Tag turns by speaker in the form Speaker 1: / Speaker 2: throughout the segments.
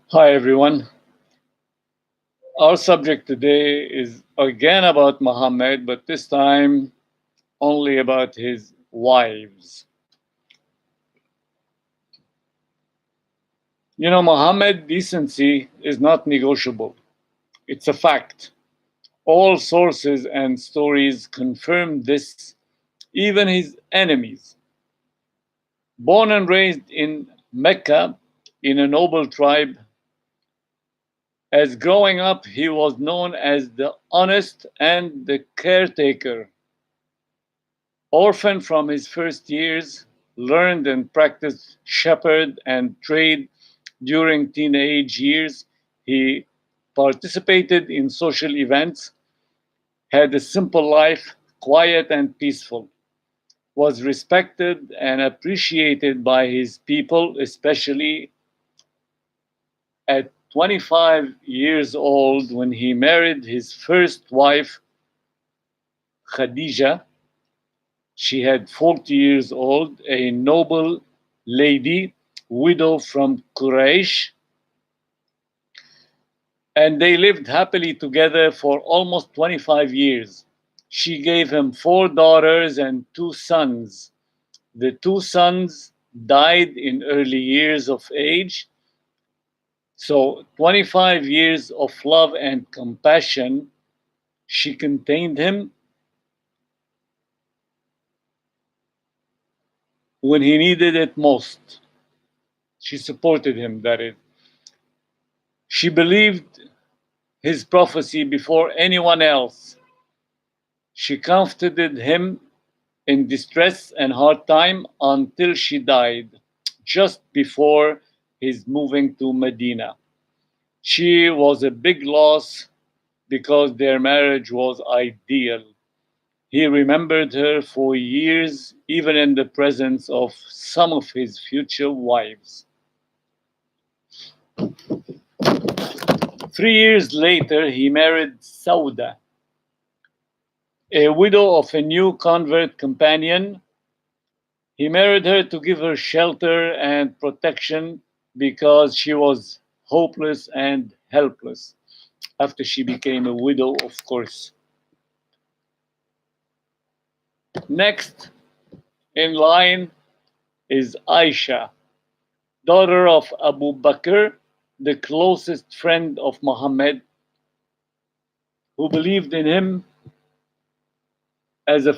Speaker 1: Hi everyone. Our subject today is again about Muhammad, but this time only about his wives. You know, Muhammad decency is not negotiable. It's a fact. All sources and stories confirm this, even his enemies. Born and raised in Mecca in a noble tribe, as growing up he was known as the honest and the caretaker. Orphaned from his first years, learned and practiced shepherd and trade during teenage years. He participated in social events, had a simple life, quiet and peaceful, was respected and appreciated by his people, especially at 25 years old when he married his first wife, Khadija. She had 40 years old, a noble lady, widow from Quraysh, and they lived happily together for almost 25 years. She gave him 4 daughters and 2 sons. The 2 sons died in early years of age, so 25 years of love and compassion. She contained him when he needed it most. She supported him, that is. She believed his prophecy before anyone else. She comforted him in distress and hard time until she died, just before his moving to Medina. She was a big loss because their marriage was ideal. He remembered her for years, even in the presence of some of his future wives. 3 years later, he married Sauda, a widow of a new convert companion. He married her to give her shelter and protection because she was hopeless and helpless after she became a widow, of course. Next in line is Aisha, daughter of Abu Bakr, the closest friend of Muhammad, who believed in him as the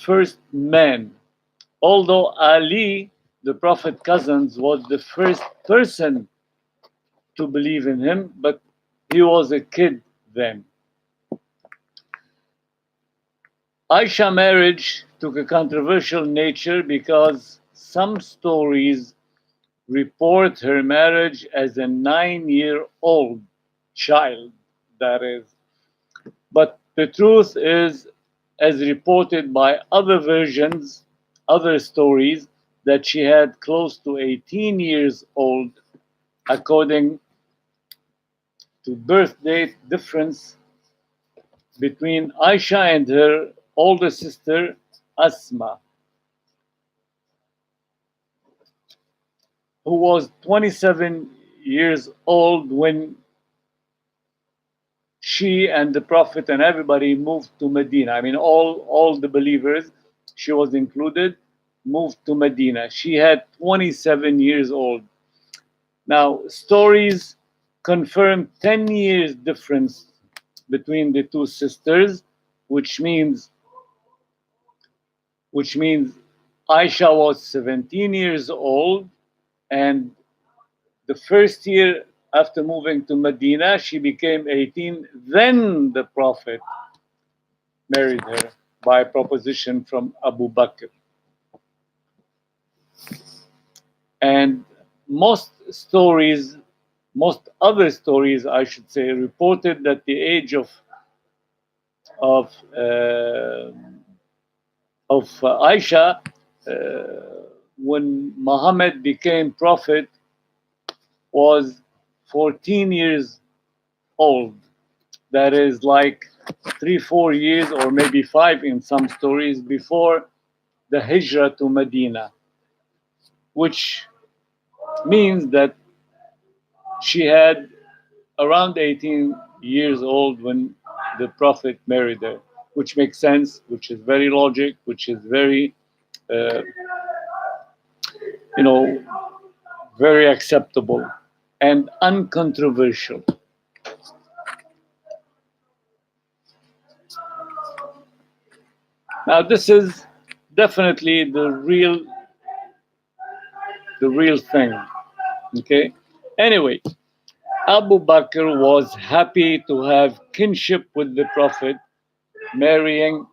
Speaker 1: first man. Although Ali, the Prophet cousins, was the first person to believe in him, but he was a kid then. Aisha marriage took a controversial nature because some stories report her marriage as a 9-year-old child, that is. But the truth is, as reported by other versions, other stories, that she had close to 18 years old, according to birth date difference between Aisha and her older sister Asma, who was 27 years old when she and the Prophet and everybody moved to Medina. I mean, all the believers, she was included, moved to Medina. She had 27 years old. Now, stories confirm 10 years difference between the two sisters, which means Aisha was 17 years old, and the first year after moving to Medina, she became 18. Then the Prophet married her by proposition from Abu Bakr. And most other stories, I should say, reported that the age of uh, Aisha, when Muhammad became prophet, was 14 years old. That is like 3-4 years, or maybe 5 in some stories, before the hijrah to Medina. which means that she had around 18 years old when the Prophet married her, which makes sense, which is very logic, which is very, uh, you know, very acceptable and uncontroversial. Now, this is definitely the real thing. Okay. Anyway, Abu Bakr was happy to have kinship with the Prophet, marrying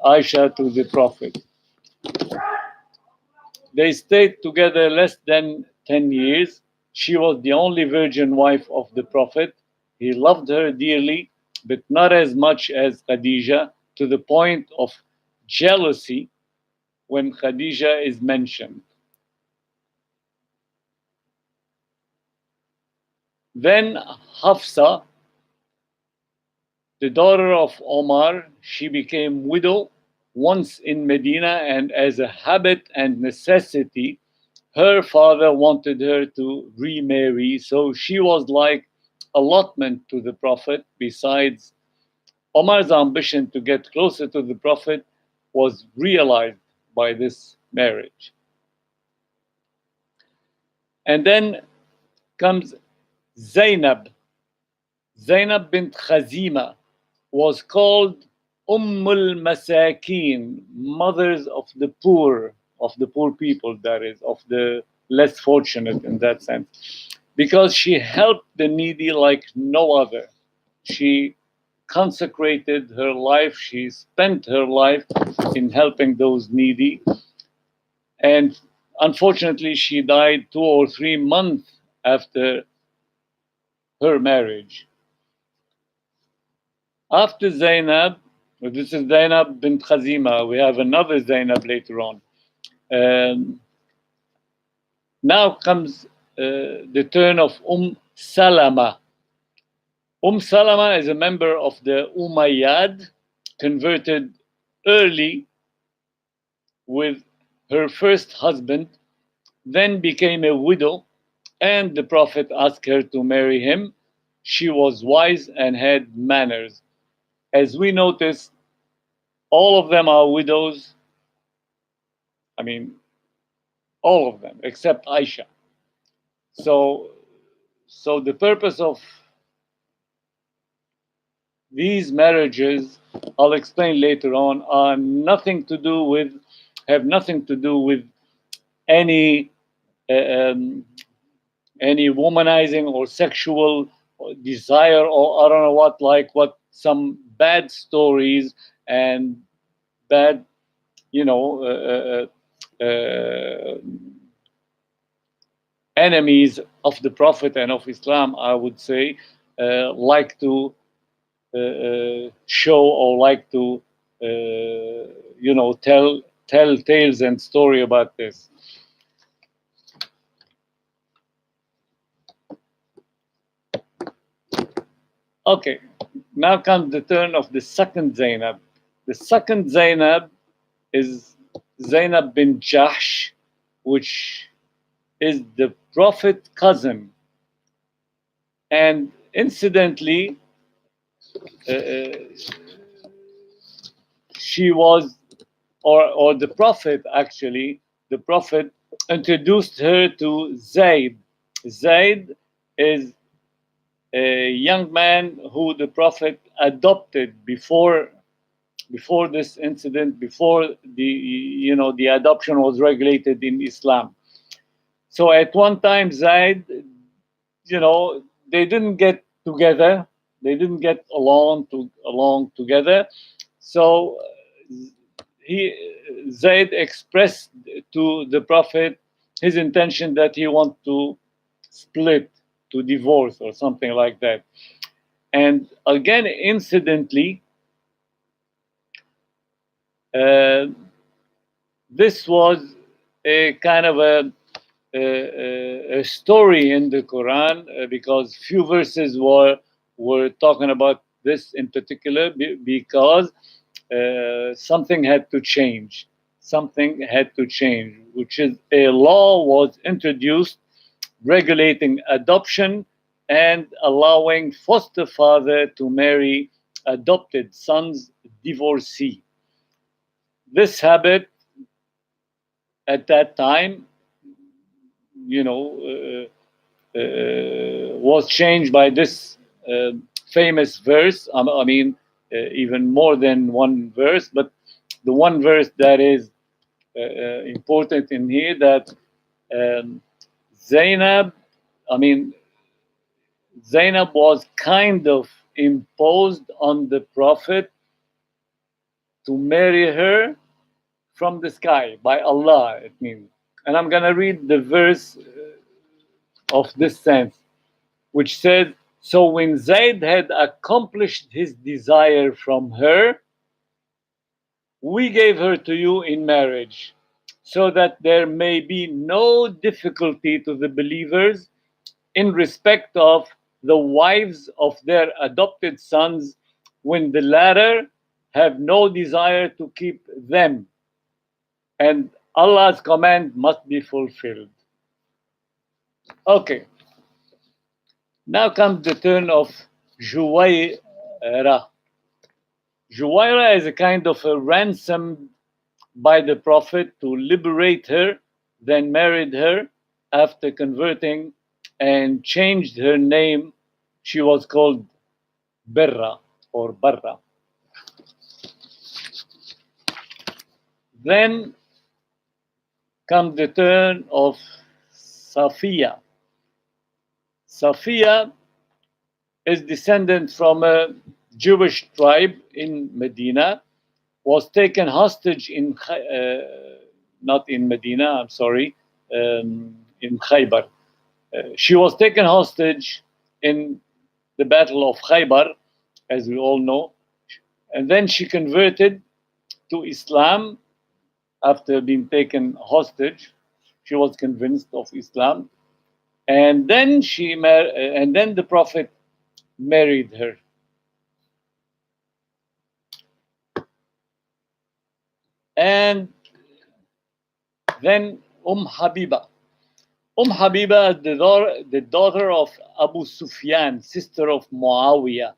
Speaker 1: Aisha to the Prophet. They stayed together less than 10 years. She was the only virgin wife of the Prophet. He loved her dearly, but not as much as Khadija, to the point of jealousy when Khadija is mentioned. Then Hafsa, the daughter of Omar, she became widow once in Medina, and as a habit and necessity, her father wanted her to remarry. So she was like allotment to the Prophet. Besides, Omar's ambition to get closer to the Prophet was realized by this marriage. And then comes Zainab. Zainab bint Khazima was called Ummul Masakin, mothers of the poor people, that is, of the less fortunate in that sense, because she helped the needy like no other. She consecrated her life, she spent her life in helping those needy, and unfortunately, she died 2 or 3 months after her marriage. After Zainab, this is Zainab bint Khazima, we have another Zainab later on. Now comes the turn of Salama. Salama is a member of the Umayyad, converted early with her first husband, then became a widow, and the Prophet asked her to marry him. She was wise and had manners. As we notice, all of them are widows. I mean, all of them except Aisha. So, the purpose of these marriages, I'll explain later on, are have nothing to do with any uh, um, any womanizing or sexual desire, or I don't know what, like what some bad stories and bad, you know, enemies of the Prophet and of Islam, I would say, like to show, or like to tell tales and story about this. Okay, now comes the turn of the second Zainab. The second Zainab is Zainab bin Jahsh, which is the Prophet cousin. And incidentally, she was, or the Prophet actually, the Prophet introduced her to Zayd. Zayd is a young man who the Prophet adopted before this incident, before the adoption was regulated in Islam. So at one time, Zayd, they didn't get together, they didn't get along together. So Zayd expressed to the Prophet his intention that he wants to split, to divorce, or something like that. And again, incidentally, this was a kind of a story in the Quran, because few verses were talking about this in particular, because something had to change. something had to change, which is a law was introduced regulating adoption and allowing foster father to marry adopted son's divorcee. This habit at that time, you know, was changed by this famous verse. I mean, even more than one verse, but the one verse that is important in here, that um, Zainab, I mean, Zainab was kind of imposed on the Prophet to marry her from the sky by Allah, it means. And I'm going to read the verse of this sense, which said, "So when Zayd had accomplished his desire from her, we gave her to you in marriage, so that there may be no difficulty to the believers in respect of the wives of their adopted sons when the latter have no desire to keep them, and Allah's command must be fulfilled." Okay, now comes the turn of Juwayra. Juwayra is a kind of a ransom by the Prophet to liberate her, then married her after converting and changed her name. She was called Berra or Barra. Then comes the turn of Sophia. Sophia is descendant from a Jewish tribe in Medina, was taken hostage in not in Medina, I'm sorry, in Khaybar. She was taken hostage in the Battle of Khaybar, as we all know, and then she converted to Islam after being taken hostage. She was convinced of Islam, and then and then the Prophet married her. And then Habiba. Habiba is the daughter of Abu Sufyan, sister of Muawiyah,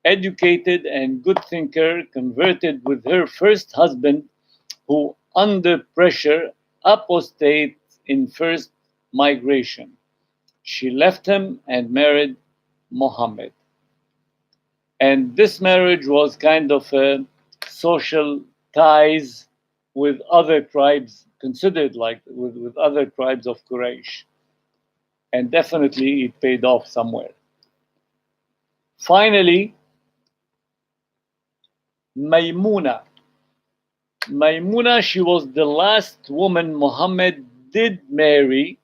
Speaker 1: educated and good thinker, converted with her first husband, who under pressure apostated in first migration. She left him and married Muhammad. And this marriage was kind of a social ties with other tribes, considered like with other tribes of Quraysh. And definitely it paid off somewhere. Finally, Maymuna. Maymuna, she was the last woman Muhammad did marry.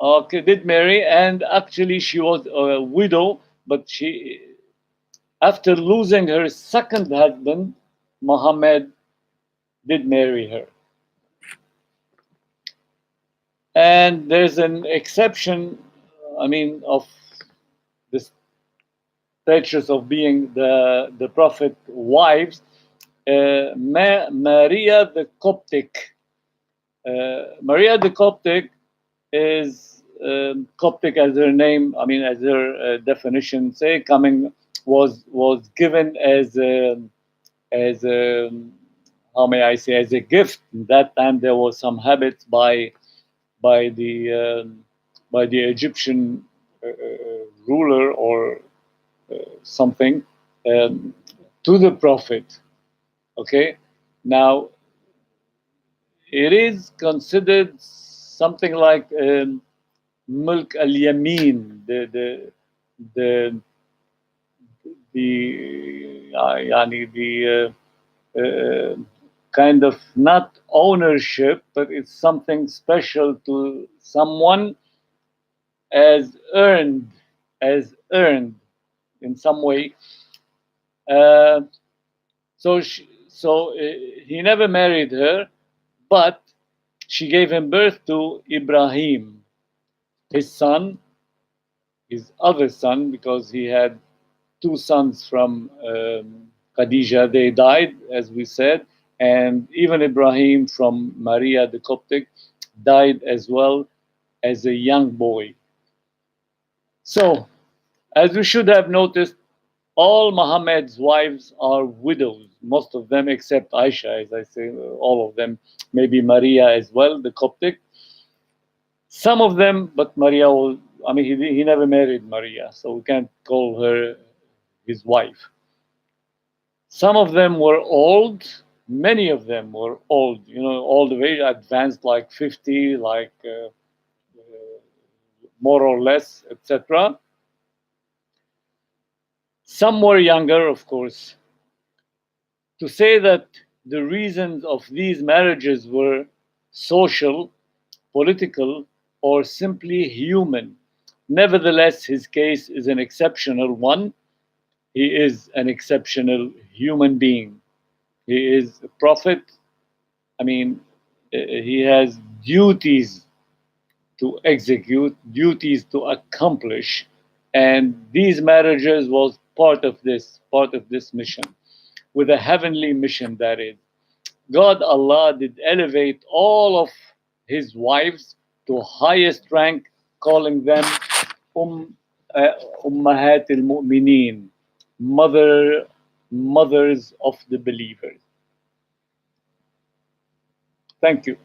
Speaker 1: Okay, did marry, and actually she was a widow, but she, after losing her second husband, Muhammad did marry her. And there's an exception, I mean, of the status of being the Prophet wives, Maria the Coptic. Maria the Coptic is Coptic as her name, I mean, as her definition say, was given as how may I say, as a gift. That time there was some habits by the Egyptian ruler or something to the Prophet. Okay, now it is considered something like Mulk al Yamin, the kind of not ownership, but it's something special to someone as earned in some way. So he never married her, but she gave him birth to Ibrahim, his son, his other son, because he had two sons from Khadija, they died, as we said, and even Ibrahim from Maria the Coptic died as well as a young boy. So, as we should have noticed, all Muhammad's wives are widows, most of them except Aisha, as I say, all of them, maybe Maria as well, the Coptic. Some of them, but Maria was, I mean, he never married Maria, so we can't call her his wife. Some of them were old, many of them were old, all the way advanced, like 50, like more or less, etc. Some were younger, of course. To say that the reasons of these marriages were social, political, or simply human, nevertheless, his case is an exceptional one. He is an exceptional human being. He is a prophet. I mean, he has duties to execute, duties to accomplish, and these marriages was part of this mission, with a heavenly mission, that is. God, Allah, did elevate all of his wives to highest rank, calling them Ummahat al-Mu'mineen, mothers of the believers. Thank you.